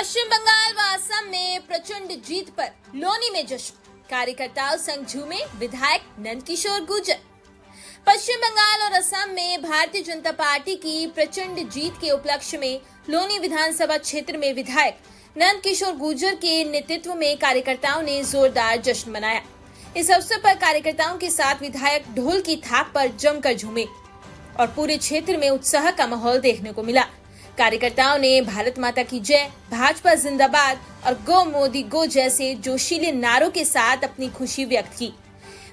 पश्चिम बंगाल व असम में प्रचंड जीत पर लोनी में जश्न, कार्यकर्ताओं संग झूमे विधायक नंदकिशोर गुर्जर। पश्चिम बंगाल और असम में भारतीय जनता पार्टी की प्रचंड जीत के उपलक्ष्य में लोनी विधानसभा क्षेत्र में विधायक नंदकिशोर गुर्जर के नेतृत्व में कार्यकर्ताओं ने जोरदार जश्न मनाया। इस अवसर पर कार्यकर्ताओं के साथ विधायक ढोल की थाप पर जमकर झूमे और पूरे क्षेत्र में उत्साह का माहौल देखने को मिला। कार्यकर्ताओं ने भारत माता की जय, भाजपा जिंदाबाद और गो मोदी गो जैसे जोशीले नारों के साथ अपनी खुशी व्यक्त की।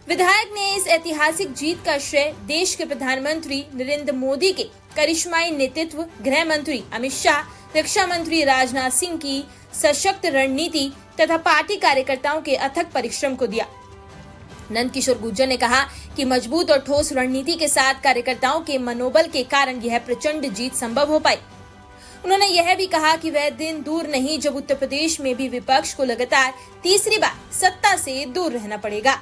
विधायक ने इस ऐतिहासिक जीत का श्रेय देश के प्रधानमंत्री नरेंद्र मोदी के करिश्माई नेतृत्व, गृह मंत्री अमित शाह, रक्षा मंत्री राजनाथ सिंह की सशक्त रणनीति तथा पार्टी कार्यकर्ताओं के अथक परिश्रम को दिया। नंदकिशोर गुर्जर ने कहा कि मजबूत और ठोस रणनीति के साथ कार्यकर्ताओं के मनोबल के कारण यह प्रचंड जीत संभव हो पाई। उन्होंने यह भी कहा कि वह दिन दूर नहीं जब उत्तर प्रदेश में भी विपक्ष को लगातार तीसरी बार सत्ता से दूर रहना पड़ेगा।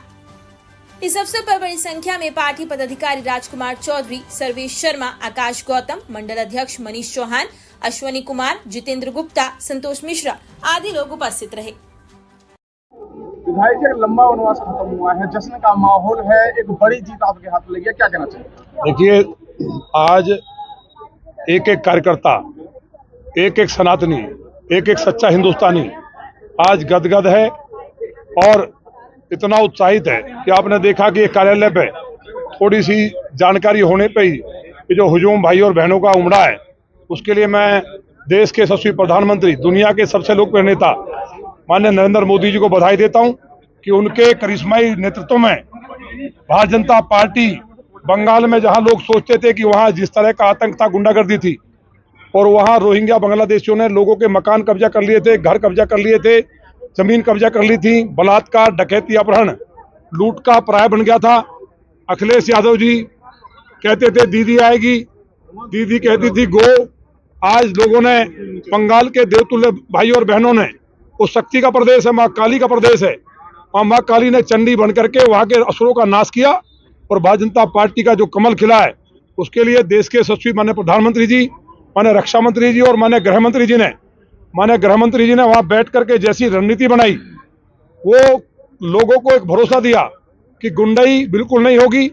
इस अवसर पर बड़ी संख्या में पार्टी पदाधिकारी राजकुमार चौधरी, सर्वेश शर्मा, आकाश गौतम, मंडल अध्यक्ष मनीष चौहान, अश्वनी कुमार, जितेंद्र गुप्ता, संतोष मिश्रा आदि लोग उपस्थित रहे। विधायक जी, लंबा वनवास खत्म हुआ है, जश्न का माहौल है, एक बड़ी जीत आपके हाथ में लगी है, क्या कहना चाहिए? देखिए, आज एक एक कार्यकर्ता, एक एक सनातनी, एक एक सच्चा हिंदुस्तानी आज गदगद है और इतना उत्साहित है कि आपने देखा कि कार्यालय पे थोड़ी सी जानकारी होने पे ही ये जो हुजूम भाई और बहनों का उमड़ा है, उसके लिए मैं देश के यशस्वी प्रधानमंत्री, दुनिया के सबसे लोकप्रिय नेता माननीय नरेंद्र मोदी जी को बधाई देता हूं कि उनके करिश्माई नेतृत्व में भारतीय जनता पार्टी बंगाल में, जहां लोग सोचते थे कि वहां जिस तरह का आतंक था, गुंडागर्दी थी और वहां रोहिंग्या बांग्लादेशियों ने लोगों के मकान कब्जा कर लिए थे, घर कब्जा कर लिए थे, जमीन कब्जा कर ली थी, बलात्कार, डकैती, अपहरण, लूट का पर्याय बन गया था। अखिलेश यादव जी कहते थे दीदी आएगी, दीदी कहती थी गो। आज लोगों ने, बंगाल के देवतुल्य भाई और बहनों ने, उस शक्ति का प्रदेश है, माँ काली का प्रदेश है, और माँ काली ने चंडी बन करके वहां के असुरों का नाश किया और भारतीय जनता पार्टी का जो कमल खिला है, उसके लिए देश के यशस्वी माननीय प्रधानमंत्री जी, माननीय रक्षा मंत्री जी और माननीय गृह मंत्री जी ने वहां बैठ करके जैसी रणनीति बनाई, वो लोगों को एक भरोसा दिया कि गुंडाई बिल्कुल नहीं होगी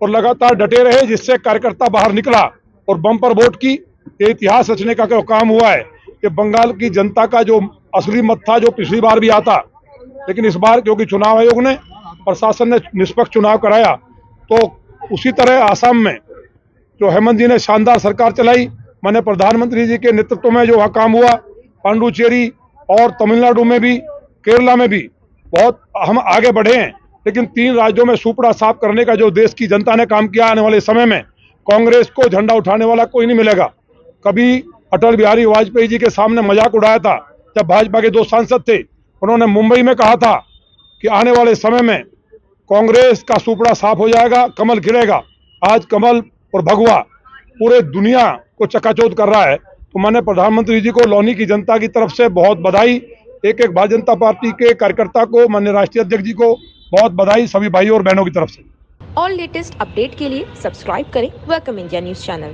और लगातार डटे रहे, जिससे कार्यकर्ता बाहर निकला और बम्पर वोट की। ये इतिहास रचने का काम हुआ है कि बंगाल की जनता का जो असली मत था, जो पिछली बार भी आता, लेकिन इस बार क्योंकि चुनाव आयोग ने, प्रशासन ने निष्पक्ष चुनाव कराया, तो उसी तरह असम में जो हेमंत जी ने शानदार सरकार चलाई, माननीय प्रधानमंत्री जी के नेतृत्व में जो वहाँ काम हुआ, पांडुचेरी और तमिलनाडु में भी, केरला में भी बहुत हम आगे बढ़े हैं। लेकिन 3 राज्यों में सुपड़ा साफ करने का जो देश की जनता ने काम किया, आने वाले समय में कांग्रेस को झंडा उठाने वाला कोई नहीं मिलेगा। कभी अटल बिहारी वाजपेयी जी के सामने मजाक उड़ाया था जब भाजपा के 2 सांसद थे, उन्होंने मुंबई में कहा था कि आने वाले समय में कांग्रेस का सुपड़ा साफ हो जाएगा, कमल खिलेगा। आज कमल और भगवा पूरे दुनिया को चकाचौंध कर रहा है। तो माननीय प्रधानमंत्री जी को लोनी की जनता की तरफ से बहुत बधाई, एक एक भारतीय जनता पार्टी के कार्यकर्ता को, माननीय राष्ट्रीय अध्यक्ष जी को बहुत बधाई, सभी भाई और बहनों की तरफ से। और लेटेस्ट अपडेट के लिए सब्सक्राइब करें वेलकम इंडिया न्यूज चैनल।